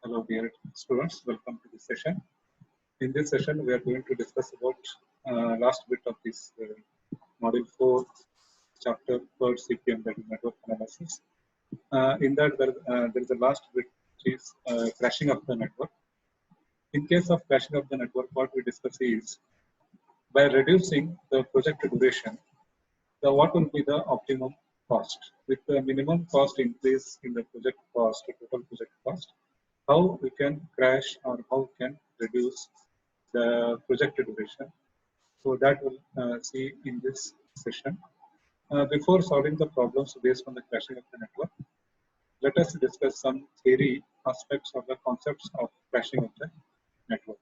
Hello, dear students. Welcome to this session. In this session, we are going to discuss about last bit of this module 4, chapter 3 CPM, that is network analysis. In that, there is a last bit, which is crashing of the network. In case of crashing of the network, what we discuss is by reducing the project duration, what will be the optimum cost with the minimum cost increase in the project cost, total project cost, how we can crash or how we can reduce the project duration. So that we'll see in this session. Before solving the problems based on the crashing of the network, let us discuss some theory aspects of the concepts of crashing of the network.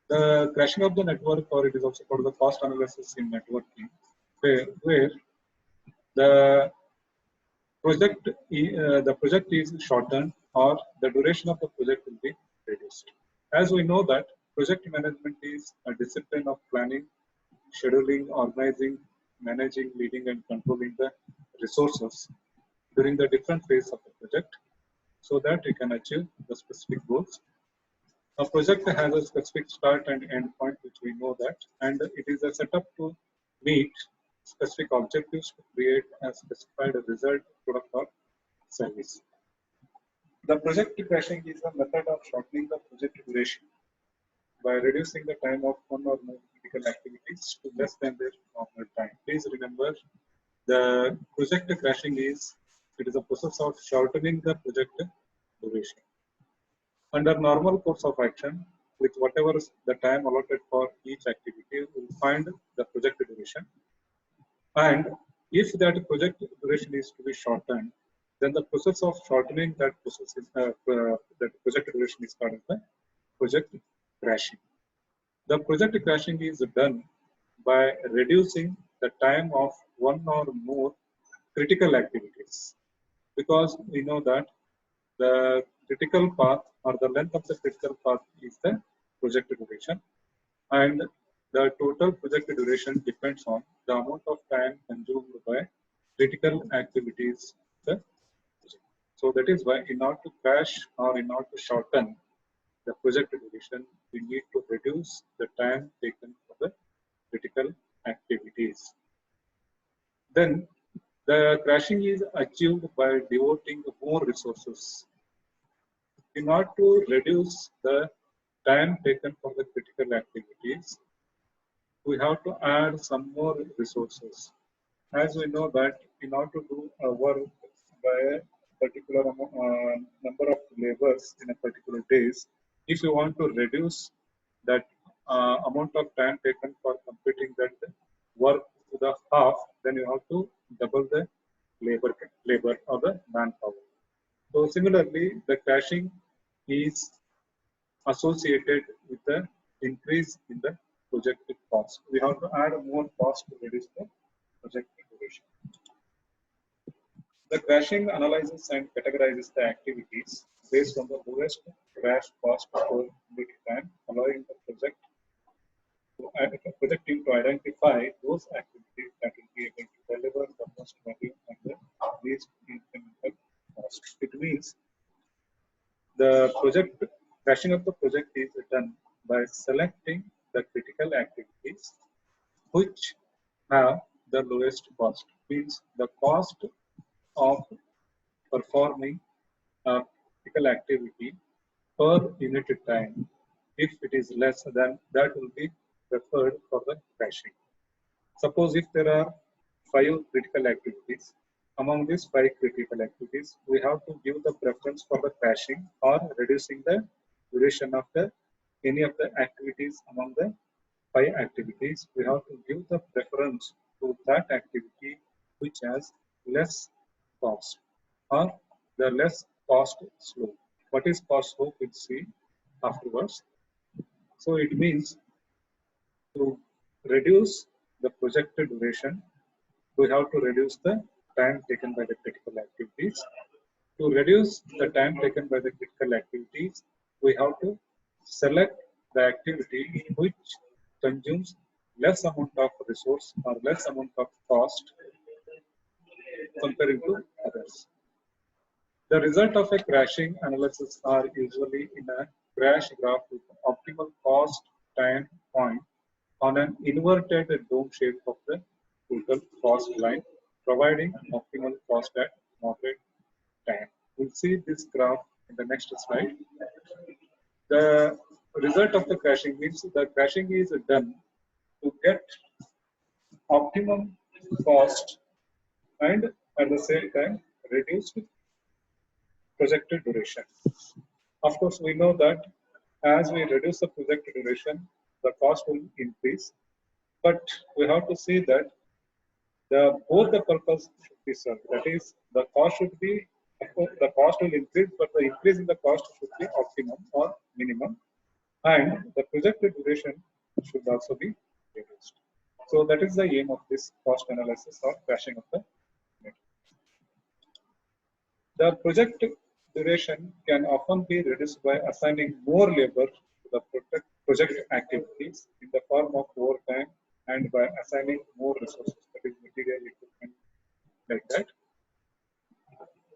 The crashing of the network, or it is also called the cost analysis in networking, where the project is shortened or the duration of the project will be reduced. As we know that project management is a discipline of planning, scheduling, organizing, managing, leading and controlling the resources during the different phases of the project so that you can achieve the specific goals. A project has a specific start and end point, which we know that, and it is a setup to meet specific objectives to create a specified result, product or service. The project crashing is a method of shortening the project duration by reducing the time of one or more critical activities to less than their normal time. Please remember, the project crashing is a process of shortening the project duration. Under normal course of action, with whatever the time allotted for each activity, we will find the project duration. And if that project duration is to be shortened, then the process of shortening that process is that project duration is called as the project crashing. The project crashing is done by reducing the time of one or more critical activities, because we know that the critical path or the length of the critical path is the project duration, and the total project duration depends on the amount of time consumed by critical activities. So that is why in order to crash or in order to shorten the project duration, we need to reduce the time taken for the critical activities. Then the crashing is achieved by devoting more resources. In order to reduce the time taken for the critical activities, we have to add some more resources. As we know that in order to do a work by a particular number of labors in a particular days, if you want to reduce that amount of time taken for completing that work to the half, then you have to double the labor or the manpower. So similarly, the crashing is associated with the increase in the project cost. We have to add more cost to reduce the project duration. The crashing analyzes and categorizes the activities based on the lowest crash cost per unit time, allowing the project team to identify those activities that will be able to deliver the most value and the least incremental cost. It means the crashing of the project is done by selecting the critical activities which have the lowest cost. Means the cost of performing a critical activity per unit time, if it is less than that, will be preferred for the crashing. Suppose if there are 5 critical activities, among these 5 critical activities, we have to give the preference for the crashing or reducing the duration of any of the activities among the 5 activities. We have to give the preference to that activity which has less cost or the less cost slope. What is cost slope? We'll see afterwards. So it means to reduce the projected duration, we have to reduce the time taken by the critical activities. To reduce the time taken by the critical activities, we have to select the activity which consumes less amount of resource or less amount of cost comparing to others. The result of a crashing analysis are usually in a crash graph with optimal cost time point on an inverted dome shape of the total cost line, providing optimal cost at moderate time. We'll see this graph in the next slide. The result of the crashing means the crashing is done to get optimum cost and at the same time reduced projected duration. Of course, we know that as we reduce the projected duration, the cost will increase. But we have to see that both the purpose should be served. That is, the cost should be, the cost will increase, but the increase in the cost should be optimum or minimum, and the projected duration should also be reduced. So that is the aim of this cost analysis or crashing of the network. The project duration can often be reduced by assigning more labor to the project activities in the form of overtime and by assigning more resources, that is material, equipment, like that.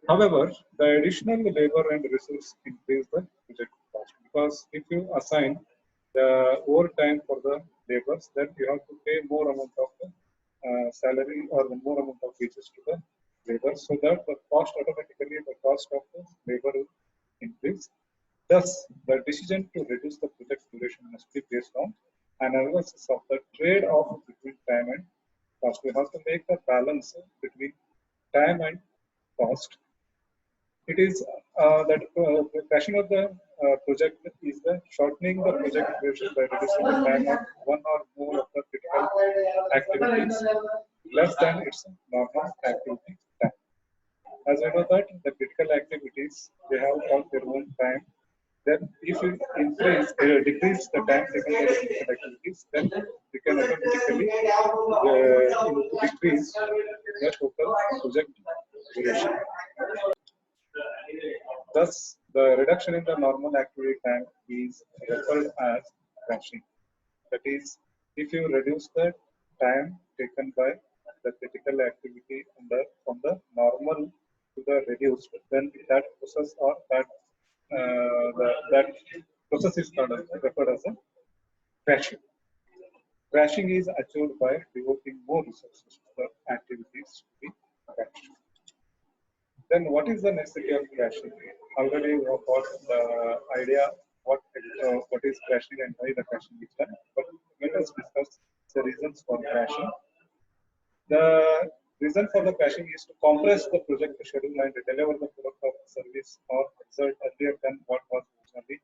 However, the additional labor and resource increase the project cost, because if you assign the overtime for the labors, then you have to pay more amount of salary or the more amount of wages to the labor, so that the cost automatically, the cost of the labor will increase. Thus, the decision to reduce the project duration must be based on analysis of the trade-off between time and cost. We have to make the balance between time and cost. It is that the crashing of the project is the shortening the project duration by reducing the time of one or more of the critical activities less than its normal activity time. As we know that the critical activities, they have all their own time. Then if you decrease the time taken by the critical activities, then we can automatically decrease the total project duration. Thus, the reduction in the normal activity time is referred as crashing. That is, if you reduce the time taken by the critical activity from the normal to the reduced, then that process or that process is referred as a crashing. Crashing is achieved by devoting more resources to the activities to be crashed. Then what is the necessity of crashing? Already we have got the idea what is crashing and why the crashing is done. But let us discuss the reasons for crashing. The reason for the crashing is to compress the project schedule and deliver the product or service or result earlier than what was originally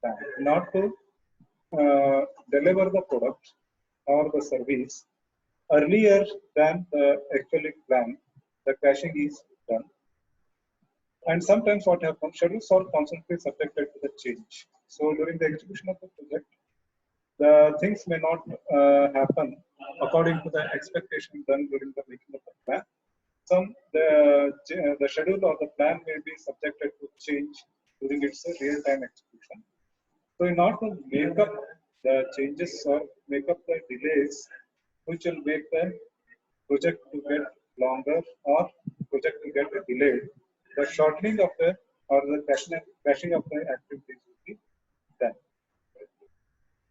planned. Not to deliver the product or the service earlier than the actually planned, the crashing is done. And sometimes what happens, schedules are constantly subjected to the change. So during the execution of the project, the things may not happen according to the expectation done during the making of the plan. The schedule or the plan may be subjected to change during its real-time execution. So in order to make up the changes or make up the delays, which will make the project to get longer or project to get delayed, the shortening of the or the crashing of the activities will be done.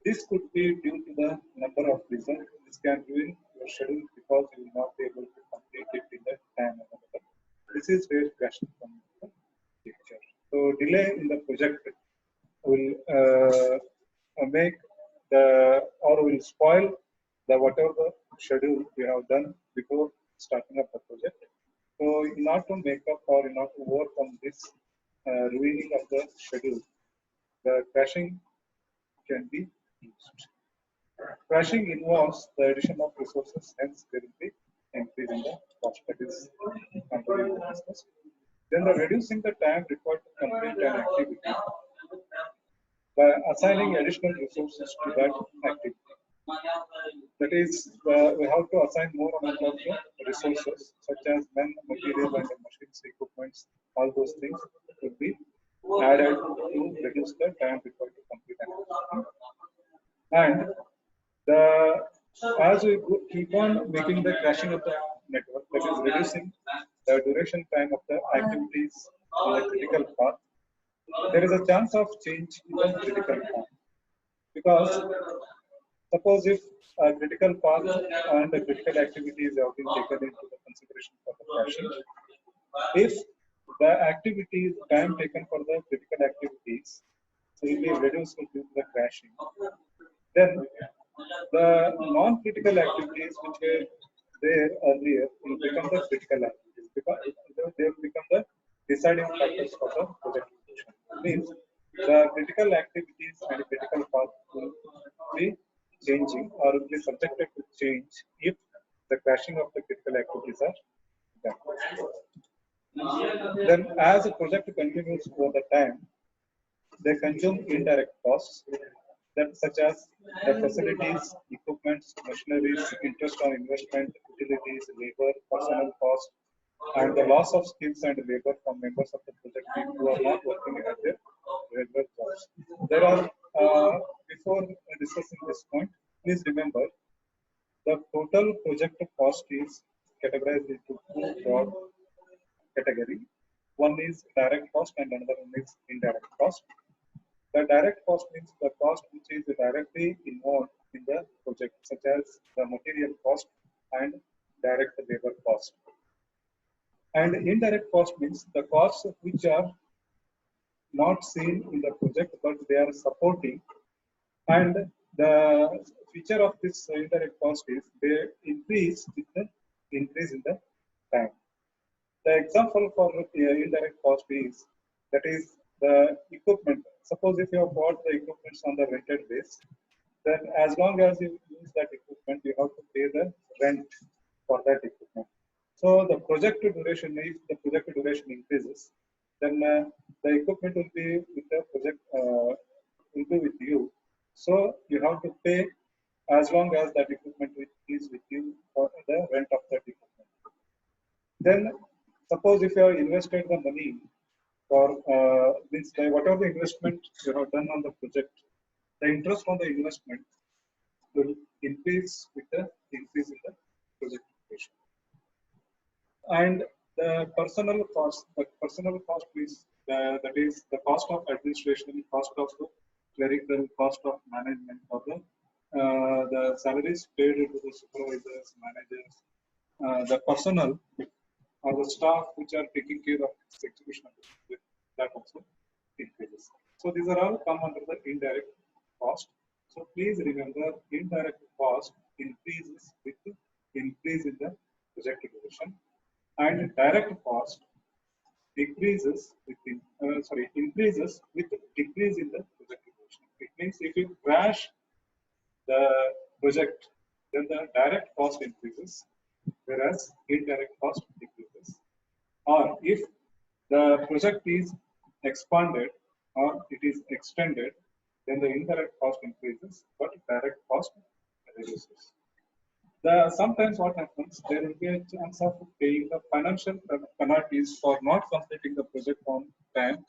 This could be due to the number of reasons. This can ruin your schedule because you will not be able to complete it in the time available. This is where crashing comes into the picture. So delay in the project will make will spoil the whatever the schedule you have done before starting up the project. So in order to make up or in order to overcome this ruining of the schedule, the crashing can be used. Crashing involves the addition of resources, hence there will be increase in the cost, that is controlling the business. Then the reducing the time required to complete an activity by assigning additional resources to that activity. That is, we have to assign more amount of resources such as men, material, and machines, equipments. All those things could be added to reduce the time required to complete an activity. And as we keep on making the crashing of the network, that is reducing the duration time of the activities on the critical path, there is a chance of change in the critical path. Because suppose if a critical path and the critical activities have been taken into the consideration for the crashing, if the activities time taken for the critical activities will be reduced due to the crashing, then the non-critical activities which were there earlier will become the critical activities because they will become the deciding factors for the project execution. Means the critical activities and critical path will be changing or will be subjected to change if the crashing of the critical activities are done. Then as a project continues over the time, they consume indirect costs that such as the facilities, equipments, machineries, interest on investment, utilities, labor, personnel cost, and the loss of skills and labor from members of the project team who are not working at their regular jobs. There are, before discussing this point, please remember the total project cost is categorized into two broad categories. One is direct cost and another one is indirect cost. The direct cost means the cost which is directly involved in the project, such as the material cost and direct labor cost. And indirect cost means the costs which are not seen in the project but they are supporting. And the feature of this indirect cost is they increase with the increase in the time. The example for indirect cost is that is the equipment. Suppose if you have bought the equipment on the rented base, then as long as you use that equipment, you have to pay the rent for that equipment. So the project duration, if the project duration increases, then the equipment will be with the project will be with you. So you have to pay as long as that equipment is with you for the rent of that equipment. Then suppose if you have invested the money for means whatever the investment you have done on the project, the interest on the investment will increase with the increase in the project duration. And the personal cost is that is the cost of administration, cost of the clerical, cost of management, or the salaries paid to the supervisors, managers, the personnel or the staff which are taking care of this execution of the that also increases. So these are all come under the indirect cost. So please remember indirect cost increases with increase in the project duration, and direct cost increases with decrease in the project duration. It means if you crash the project, then the direct cost increases, whereas indirect cost decreases. Or if the project is expanded or it is extended, then the indirect cost increases, but direct cost reduces. Sometimes what happens, there will be a chance of paying the financial penalties for not completing the project on time,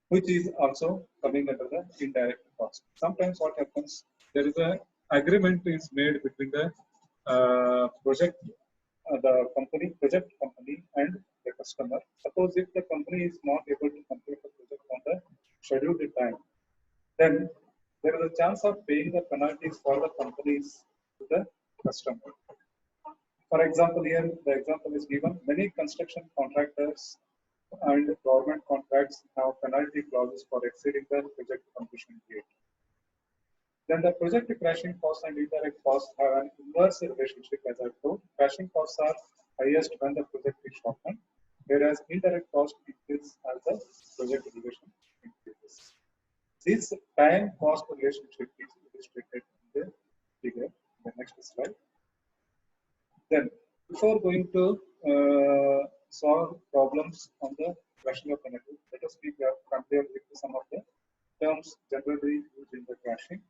which is also coming under the indirect cost. Sometimes what happens, there is a agreement is made between the project company and the customer. Suppose if the company is not able to complete the project on the scheduled time, then there is a chance of paying the penalties for the companies to the customer. For example, here the example is given. Many construction contractors and government contracts have penalty clauses for exceeding the project completion date. Then the project crashing costs and indirect costs have an inverse relationship, as I told. Crashing costs are highest when the project is shortened, whereas indirect cost increases as the project duration increases. This time cost relationship is illustrated in the figure, the next slide. Then, before going to solve problems on the crashing of energy, let us compare with some of the terms generally used in the crashing.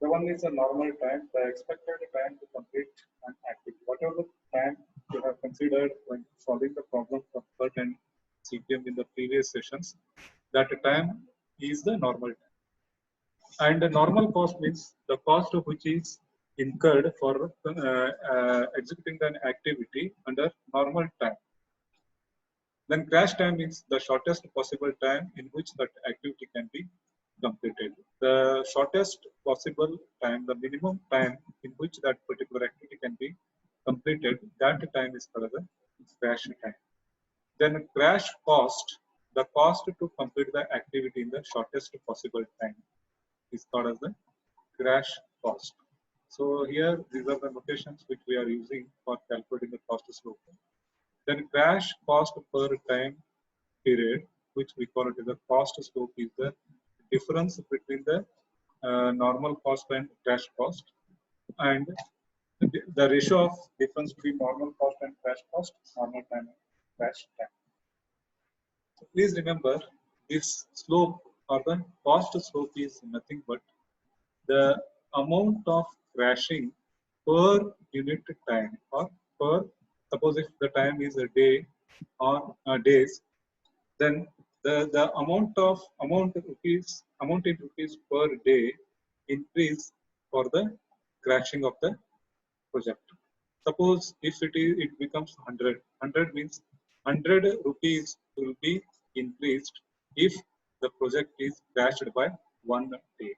The one is the normal time, the expected time to complete an activity. Whatever the time you have considered when solving the problem for PERT and CPM in the previous sessions, that time is the normal time. And the normal cost means the cost of which is incurred for executing an activity under normal time. Then crash time is the shortest possible time in which that activity can be completed. The shortest possible time, the minimum time in which that particular activity can be completed, that time is called as a crash time. Then crash cost, the cost to complete the activity in the shortest possible time is called as the crash cost. So here, these are the notations which we are using for calculating the cost slope. Then crash cost per time period, which we call it as the cost slope, is the difference between the normal cost and crash cost, and the ratio of difference between normal cost and crash cost, normal time and crash time. So please remember, this slope or the cost slope is nothing but the amount of crashing per unit time, or per, suppose if the time is a day or days, then the amount in rupees per day increase for the crashing of the project. Suppose if it becomes 100 means 100 rupees will be increased if the project is crashed by 1 day.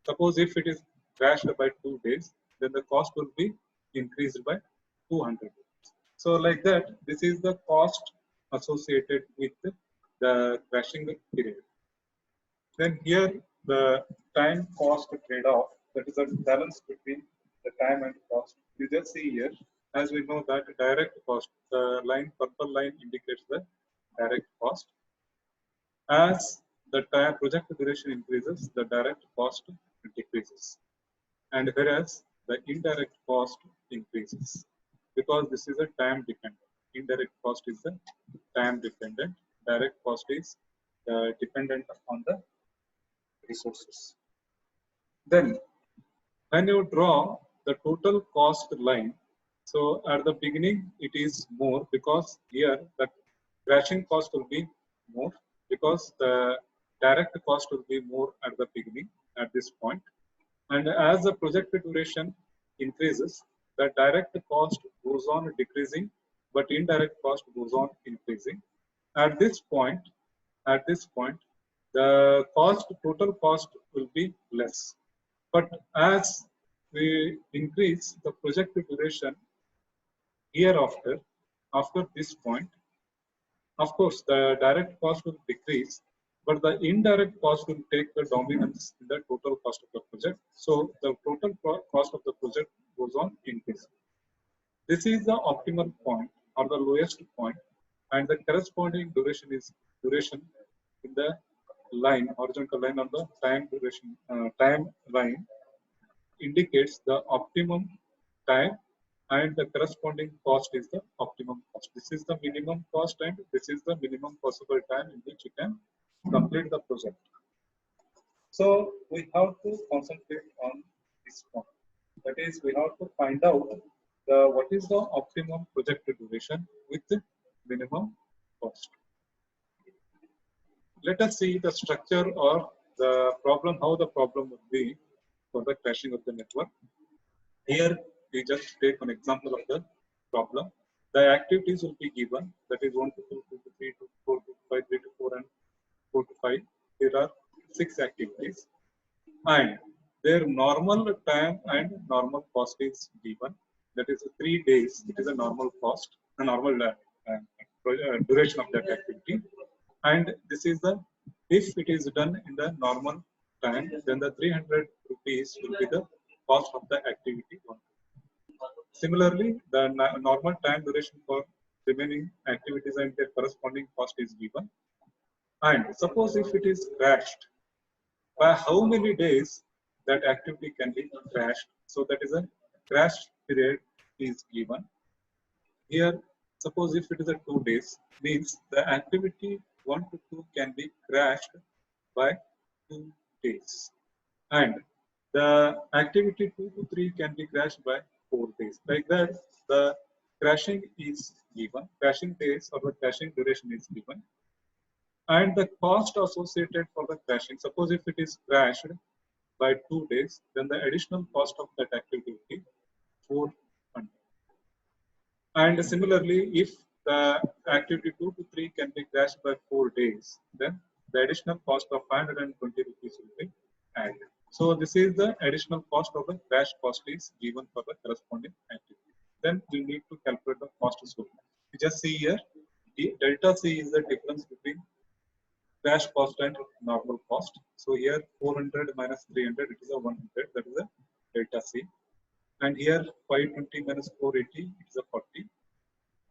Suppose if it is crashed by 2 days, then the cost will be increased by 200. So like that, this is the cost associated with the crashing period. Then here the time cost trade-off, that is a balance between the time and cost. You just see here, as we know that direct cost, the line, purple line indicates the direct cost. As the time project duration increases, the direct cost decreases. And whereas the indirect cost increases, because this is a time dependent. Indirect cost is the time dependent. Direct cost is dependent on the resources. Then when you draw the total cost line, so at the beginning it is more, because here the crashing cost will be more, because the direct cost will be more at the beginning at this point. And as the project duration increases, the direct cost goes on decreasing, but indirect cost goes on increasing. At this point, the total cost will be less. But as we increase the project duration hereafter, after this point, of course, the direct cost will decrease, but the indirect cost will take the dominance in the total cost of the project. So the total cost of the project goes on increasing. This is the optimal point or the lowest point, and the corresponding duration is duration in the line, horizontal line on the time duration, time line indicates the optimum time, and the corresponding cost is the optimum cost. This is the minimum cost and this is the minimum possible time in which you can complete the project. So we have to concentrate on this point. That is, we have to find out what is the optimum project duration with the minimum cost. Let us see the structure or the problem, how the problem would be for the crashing of the network. Here we just take an example of the problem. The activities will be given, that is 1 to 2, 2 to 3 to 4 to 5, 3 to 4, and 4 to 5. There are 6 activities, and their normal time and normal cost is given. That is 3 days. It is a normal cost, a normal duration of that activity. And this is the, if it is done in the normal time, then the 300 rupees will be the cost of the activity. Similarly, the normal time duration for remaining activities and their corresponding cost is given. And suppose if it is crashed, by how many days that activity can be crashed? So that is a crash period is given. Here, suppose if it is a 2 days, means the activity 1 to 2 can be crashed by 2 days. And the activity 2 to 3 can be crashed by 4 days. Like that, the crashing is given, crashing days or the crashing duration is given. And the cost associated for the crashing, suppose if it is crashed by 2 days, then the additional cost of that activity will be 400. And similarly, if the activity 2 to 3 can be crashed by 4 days, then the additional cost of 520 rupees will be added. So this is the additional cost of the crash cost is given for the corresponding activity. Then we need to calculate the cost as well. You just see here, the delta C is the difference between crash cost and normal cost. So here 400 minus 300, it is a 100, that is a delta C. And here 520 minus 480, it is a 40.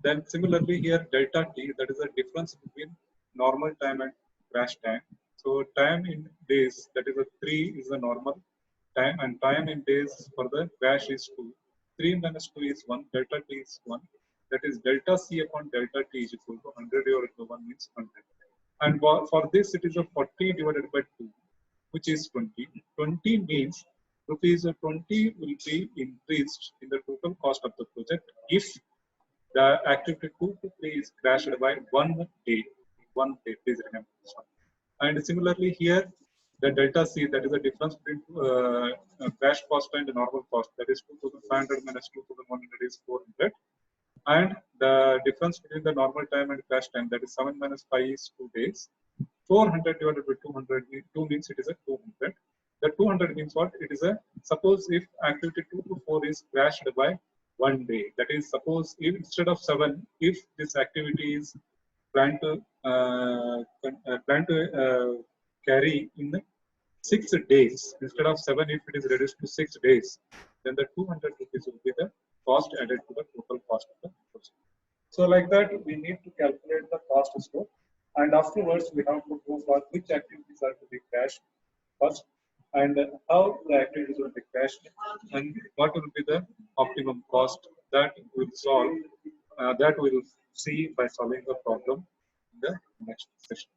Then similarly here delta T, that is the difference between normal time and crash time. So time in days, that is a 3 is the normal time, and time in days for the crash is 2. 3 minus 2 is 1, delta T is 1. That is delta C upon delta T is equal to 100 divided by 1 means 100. And for this it is a 40 divided by 2, which is 20. 20 means rupees 20 will be increased in the total cost of the project if the activity 2 to 3 is crashed by 1 day. 1 day, please remember this one. And similarly here, the delta C, that is the difference between crash cost and normal cost, that is 2500 minus 2100 is 400. And the difference between the normal time and crash time, that is 7 minus 5 is 2 days. 400 divided by 200, 2 means it is a 200. The 200 means what? It is a, suppose if activity 2 to 4 is crashed by 1 day, that is, suppose if instead of 7, if this activity is planned to carry in 6 days, instead of 7, if it is reduced to 6 days, then the 200 rupees will be the cost added to the total cost of the project. So like that, we need to calculate the cost scope, and afterwards we have to go for which activities are to be crashed first, and how the activities will be crashed, and what will be the optimum cost that will solve. That we will see by solving the problem in the next session.